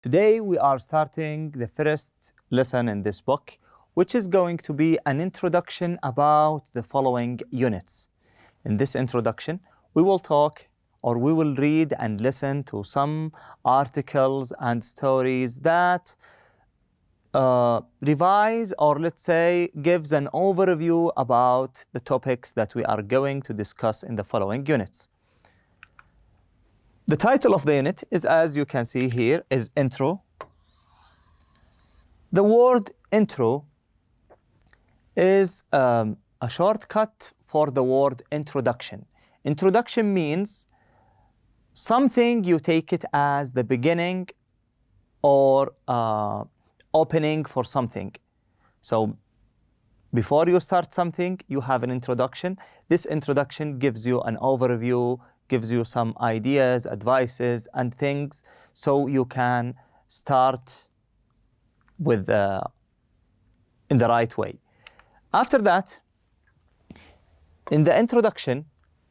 Today we are starting the first lesson in this book, which is going to be an introduction about the following units. In this introduction, we will talk or we will read and listen to some articles and stories that revise or let's say gives an overview about the topics that we are going to discuss in the following units. The title of the unit is, as you can see here, is Intro. The word intro is a shortcut for the word introduction. Introduction means something you take it as the beginning or opening for something. So before you start something, you have an introduction. This introduction gives you an overview, gives you some ideas, advices, and things so you can start with in the right way. After that, in the introduction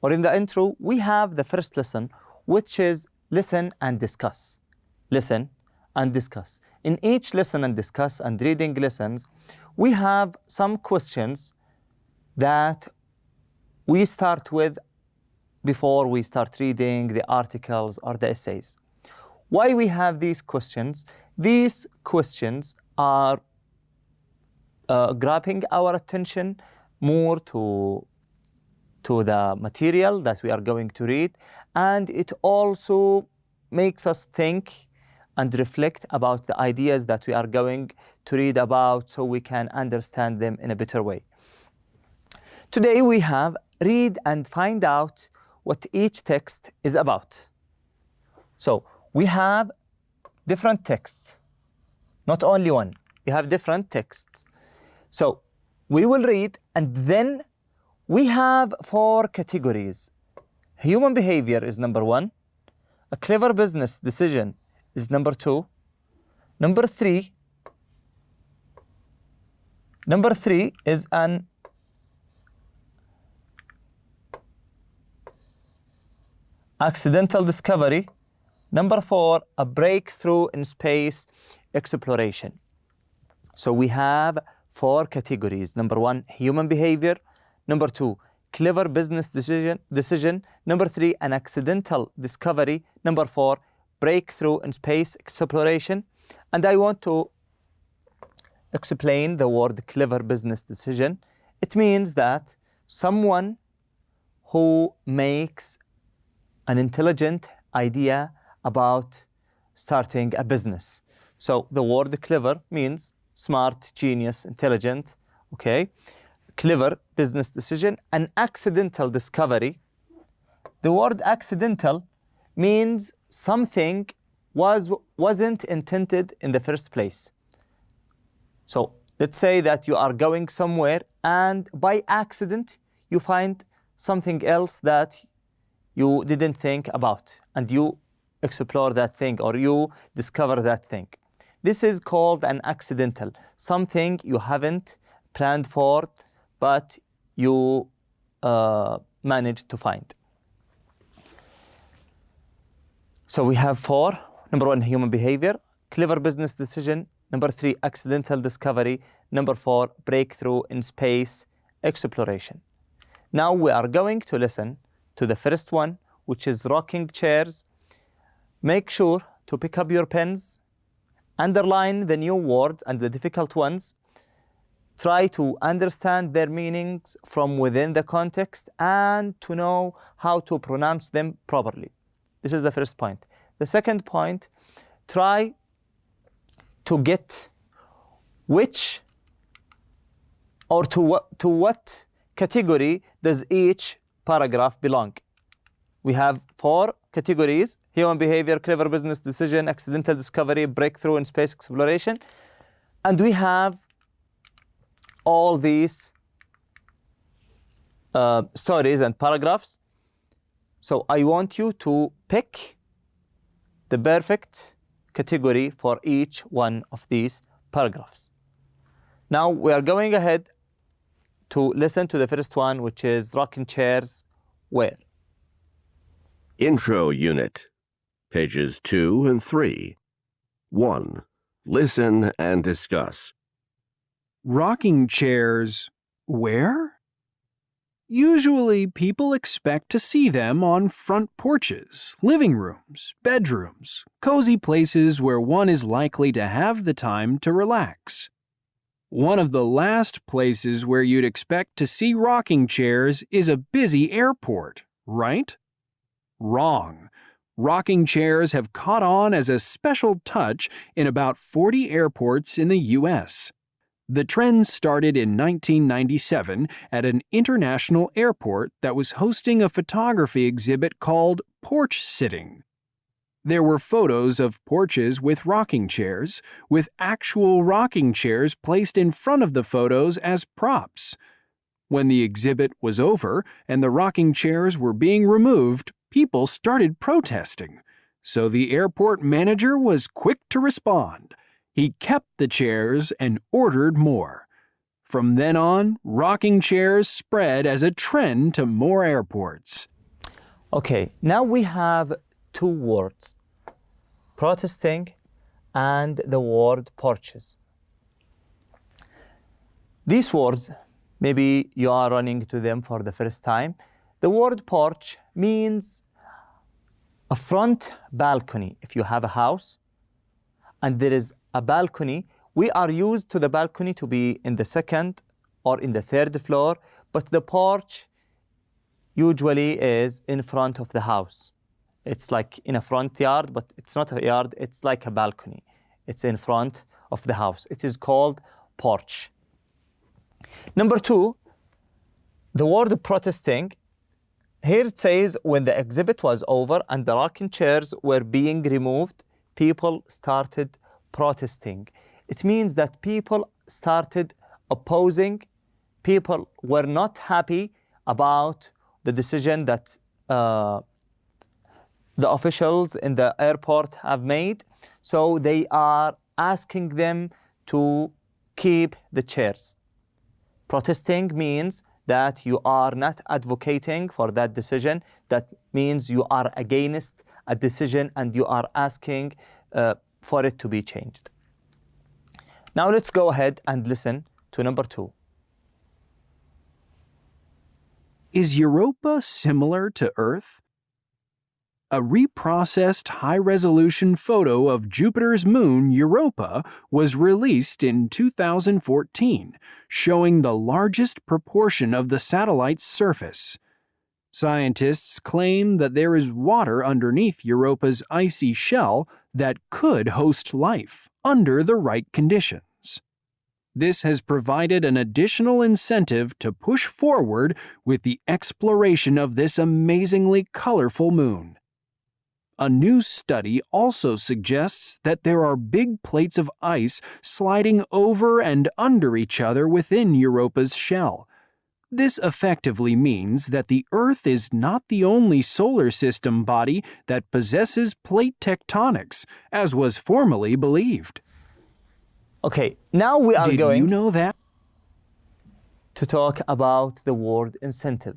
or in the intro, we have the first lesson, which is listen and discuss. Listen and discuss. In each listen and discuss and reading lessons, we have some questions that we start with before we start reading the articles or the essays. Why we have these questions? These questions are grabbing our attention more to the material that we are going to read, and it also makes us think and reflect about the ideas that we are going to read about so we can understand them in a better way. Today we have read and find out what each text is about. So we have different texts, not only one. We have different texts. So we will read, and then we have 4 categories. Human behavior is number 1. A clever business decision is number 2. Number 3 is an accidental discovery. Number 4, a breakthrough in space exploration. So we have 4 categories. Number 1, human behavior. Number 2, clever business decision. Number 3, an accidental discovery. Number 4, breakthrough in space exploration. And I want to explain the word clever business decision. It means that someone who makes an intelligent idea about starting a business. So the word clever means smart, genius, intelligent, okay? Clever business decision. An accidental discovery. The word accidental means something wasn't intended in the first place. So let's say that you are going somewhere and by accident you find something else that you didn't think about, and you explore that thing or you discover that thing. This is called an accidental, something you haven't planned for, but you managed to find. So we have 4. Number 1, human behavior. Clever business decision. Number 3, accidental discovery. Number 4, breakthrough in space exploration. Now we are going to listen to the first one, which is rocking chairs. Make sure to pick up your pens, underline the new words and the difficult ones. Try to understand their meanings from within the context and to know how to pronounce them properly. This is the first point. The second point, try to get which or to what category does each paragraph belong. We have 4 categories: human behavior, clever business decision, accidental discovery, breakthrough in space exploration. And we have all these stories and paragraphs. So I want you to pick the perfect category for each one of these paragraphs. Now we are going ahead to listen to the first one, which is rocking chairs where? Intro Unit, pages 2 and 3. 1. Listen and discuss. Rocking chairs, where? Usually, people expect to see them on front porches, living rooms, bedrooms, cozy places where one is likely to have the time to relax. One of the last places where you'd expect to see rocking chairs is a busy airport, right? Wrong. Rocking chairs have caught on as a special touch in about 40 airports in the U.S. The trend started in 1997 at an international airport that was hosting a photography exhibit called Porch Sitting. There were photos of porches with rocking chairs, with actual rocking chairs placed in front of the photos as props. When the exhibit was over and the rocking chairs were being removed, people started protesting. So the airport manager was quick to respond. He kept the chairs and ordered more. From then on, rocking chairs spread as a trend to more airports. Okay, now we have two words, protesting and the word porches. These words, maybe you are running to them for the first time. The word porch means a front balcony. If you have a house and there is a balcony, we are used to the balcony to be in the second or in the third floor, but the porch usually is in front of the house. It's like in a front yard, but it's not a yard, it's like a balcony. It's in front of the house. It is called porch. Number two, the word protesting. Here it says when the exhibit was over and the rocking chairs were being removed, people started protesting. It means that people started opposing, people were not happy about the decision that the officials in the airport have made, so they are asking them to keep the chairs. Protesting means that you are not advocating for that decision. That means you are against a decision and you are asking for it to be changed. Now let's go ahead and listen to number two. Is Europa similar to Earth? A reprocessed high-resolution photo of Jupiter's moon, Europa, was released in 2014, showing the largest proportion of the satellite's surface. Scientists claim that there is water underneath Europa's icy shell that could host life under the right conditions. This has provided an additional incentive to push forward with the exploration of this amazingly colorful moon. A new study also suggests that there are big plates of ice sliding over and under each other within Europa's shell. This effectively means that the Earth is not the only solar system body that possesses plate tectonics, as was formerly believed. Okay, now we are Did going you know that? to talk about the word incentive.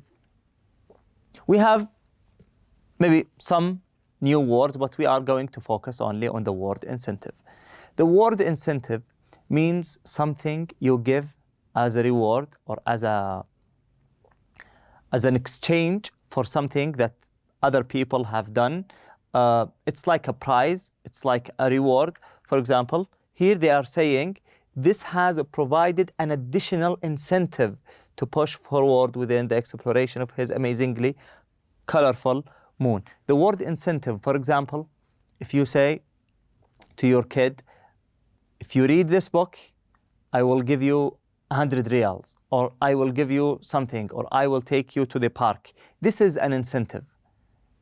We have maybe some new words, but we are going to focus only on the word incentive. The word incentive means something you give as a reward or as an exchange for something that other people have done. It's like a prize, it's like a reward. For example, here they are saying this has provided an additional incentive to push forward within the exploration of his amazingly colorful moon. The word incentive, for example, if you say to your kid, if you read this book, I will give you 100 riyals, or I will give you something, or I will take you to the park. This is an incentive.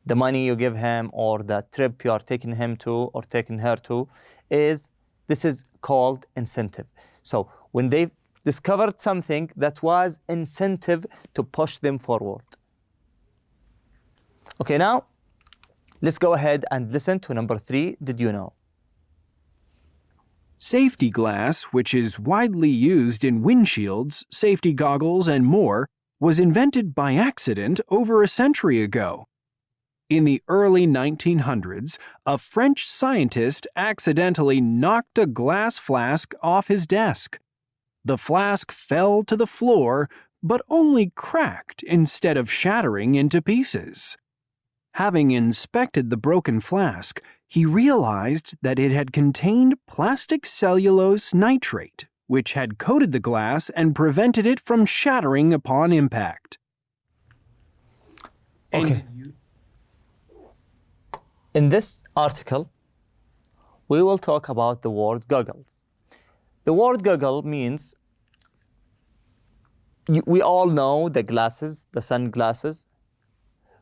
The money you give him or the trip you are taking him to or taking her to this is called incentive. So when they discovered something that was incentive to push them forward. Okay, now let's go ahead and listen to number 3. Did you know? Safety glass, which is widely used in windshields, safety goggles, and more, was invented by accident over a century ago. In the early 1900s, a French scientist accidentally knocked a glass flask off his desk. The flask fell to the floor, but only cracked instead of shattering into pieces. Having inspected the broken flask, he realized that it had contained plastic cellulose nitrate, which had coated the glass and prevented it from shattering upon impact. Okay. In this article, we will talk about the word goggles. The word goggle means, we all know the glasses, the sunglasses,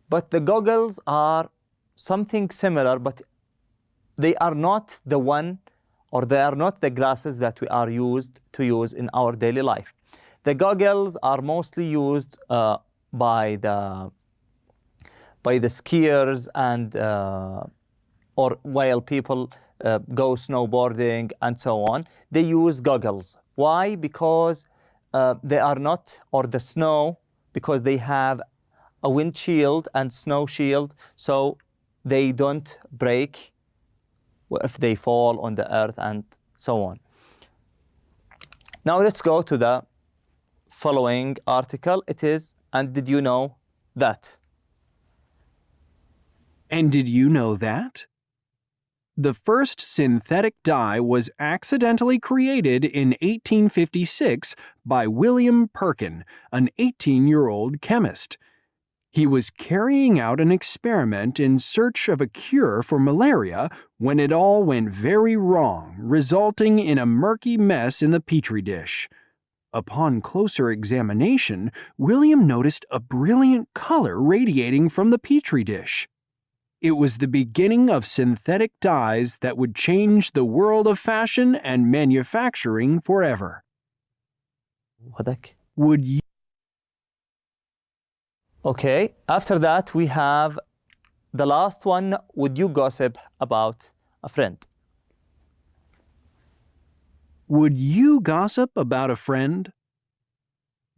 but the goggles are something similar, but they are not the one, or they are not the glasses that we are used to use in our daily life. The goggles are mostly used by the skiers and or while people go snowboarding and so on, they use goggles. Why? Because they are not, or the snow, because they have a windshield and snow shield, so they don't break if they fall on the earth and so on. Now let's go to the following article. It is, and did you know that? And did you know that? The first synthetic dye was accidentally created in 1856 by William Perkin, an 18-year-old chemist. He was carrying out an experiment in search of a cure for malaria when it all went very wrong, resulting in a murky mess in the petri dish. Upon closer examination, William noticed a brilliant color radiating from the petri dish. It was the beginning of synthetic dyes that would change the world of fashion and manufacturing forever. Would you... Okay, after that we have the last one. Would you gossip about a friend? Would you gossip about a friend?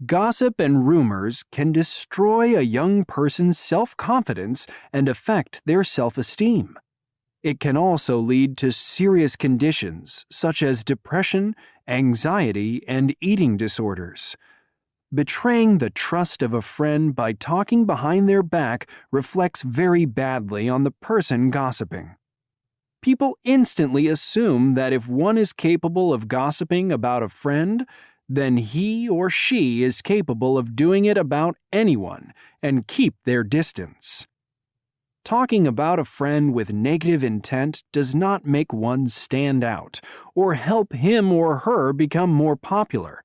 Gossip and rumors can destroy a young person's self-confidence and affect their self-esteem. It can also lead to serious conditions such as depression, anxiety, and eating disorders. Betraying the trust of a friend by talking behind their back reflects very badly on the person gossiping. People instantly assume that if one is capable of gossiping about a friend, then he or she is capable of doing it about anyone and keep their distance. Talking about a friend with negative intent does not make one stand out or help him or her become more popular.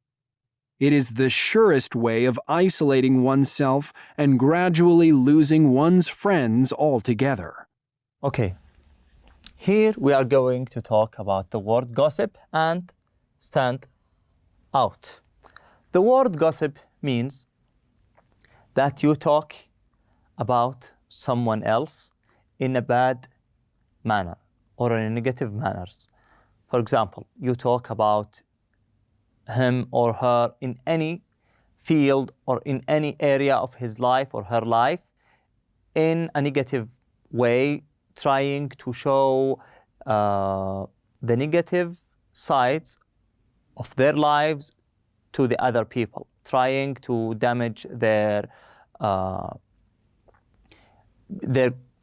It is the surest way of isolating oneself and gradually losing one's friends altogether. Okay, here we are going to talk about the word gossip and stand out. The word gossip means that you talk about someone else in a bad manner or in a negative manners. For example, you talk about him or her in any field or in any area of his life or her life in a negative way, trying to show the negative sides of their lives to the other people, trying to damage their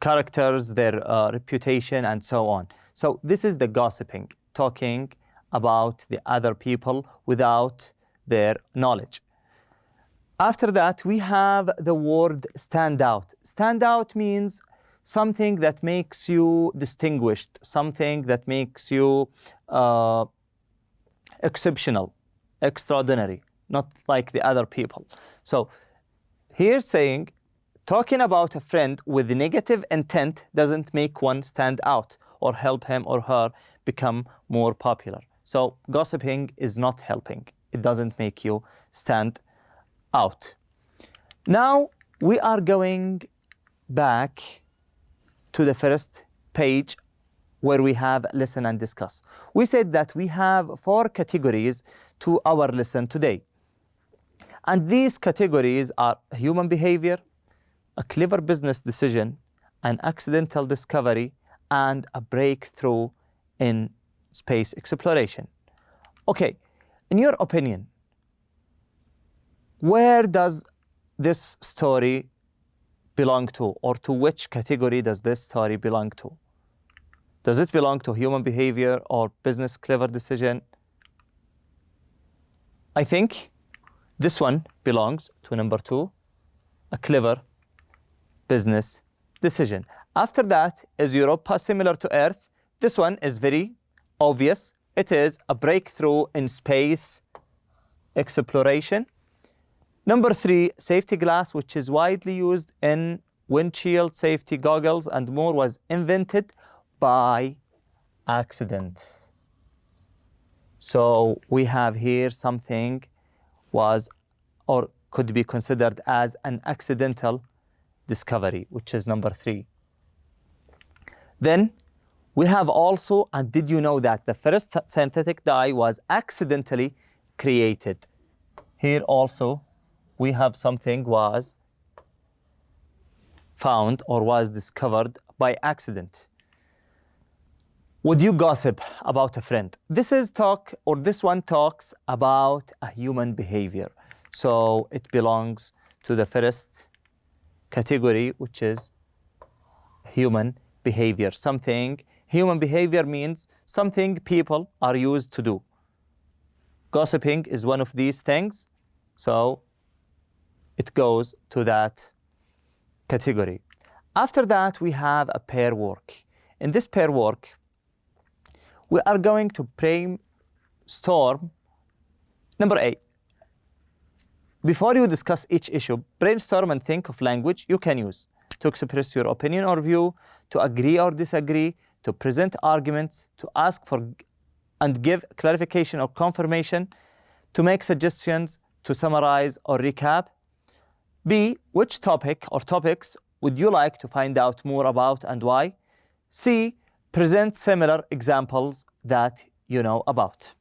characters, their reputation, and so on. So this is the gossiping, talking about the other people without their knowledge. After that, we have the word stand out. Stand out means something that makes you distinguished, something that makes you exceptional, extraordinary, not like the other people. So here saying, talking about a friend with negative intent doesn't make one stand out or help him or her become more popular. So gossiping is not helping. It doesn't make you stand out. Now we are going back to the first page where we have listen and discuss. We said that we have 4 categories to our lesson today. And these categories are human behavior, a clever business decision, an accidental discovery, and a breakthrough in space exploration. Okay, in your opinion, where does this story belong to, or to which category does this story belong to? Does it belong to human behavior or business clever decision? I think this one belongs to number 2, a clever business decision. After that is Europa, similar to Earth. This one is very obvious. It is a breakthrough in space exploration. Number 3, safety glass, which is widely used in windshield safety goggles and more, was invented by accident. So we have here something was or could be considered as an accidental discovery, which is number 3. Then we have also, and did you know that the first synthetic dye was accidentally created? Here also we have something was found or was discovered by accident. Would you gossip about a friend? This one talks about a human behavior. So it belongs to the first category, which is human behavior. Human behavior means something people are used to do. Gossiping is one of these things, so it goes to that category. After that, we have a pair work. In this pair work, we are going to brainstorm. Number 8. Before you discuss each issue, brainstorm and think of language you can use to express your opinion or view, to agree or disagree, to present arguments, to ask for and give clarification or confirmation, to make suggestions, to summarize or recap. B, which topic or topics would you like to find out more about and why? C, present similar examples that you know about.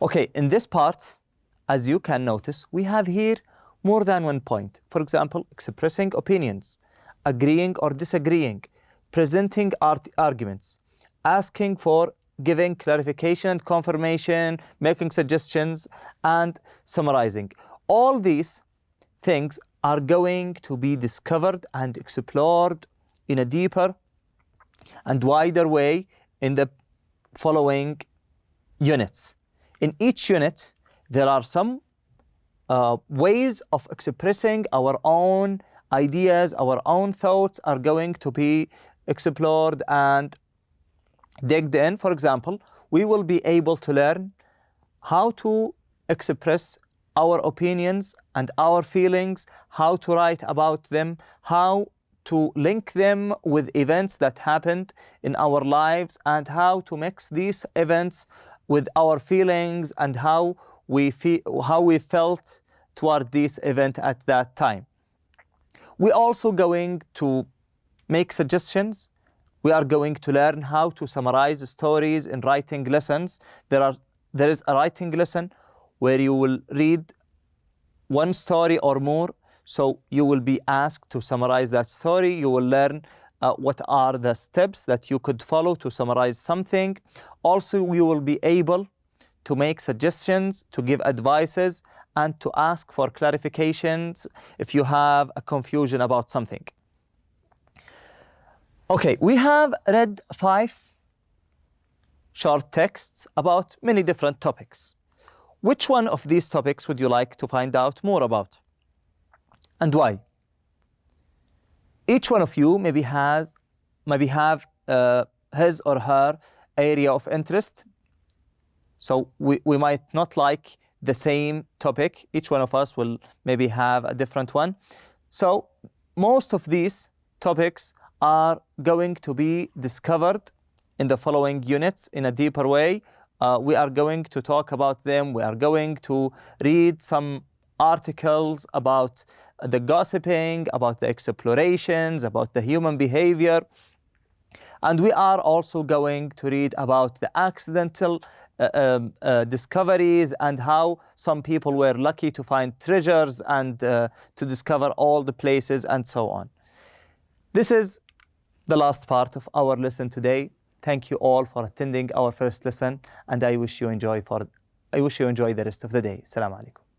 Okay, in this part, as you can notice, we have here more than one point. For example, expressing opinions, agreeing or disagreeing, presenting arguments, asking for giving clarification and confirmation, making suggestions, and summarizing. All these things are going to be discovered and explored in a deeper and wider way in the following units. In each unit, there are some ways of expressing our own ideas, our own thoughts are going to be explored and digged in. For example, we will be able to learn how to express our opinions and our feelings, how to write about them, how to link them with events that happened in our lives, and how to mix these events with our feelings and how we felt toward this event at that time. We're also going to make suggestions. We are going to learn how to summarize stories in writing lessons. There is a writing lesson where you will read one story or more. So you will be asked to summarize that story. You will learn what are the steps that you could follow to summarize something. Also, you will be able to make suggestions, to give advices, and to ask for clarifications if you have a confusion about something. Okay, we have read 5 short texts about many different topics. Which one of these topics would you like to find out more about? And why? Each one of you maybe have his or her area of interest. So we might not like the same topic. Each one of us will maybe have a different one. So most of these topics are going to be discovered in the following units in a deeper way. We are going to talk about them. We are going to read some articles about the gossiping, about the explorations, about the human behavior. And we are also going to read about the accidental discoveries and how some people were lucky to find treasures and to discover all the places and so on. This is the last part of our lesson today. Thank you all for attending our first lesson, and I wish you enjoy the rest of the day. Assalamu alaikum.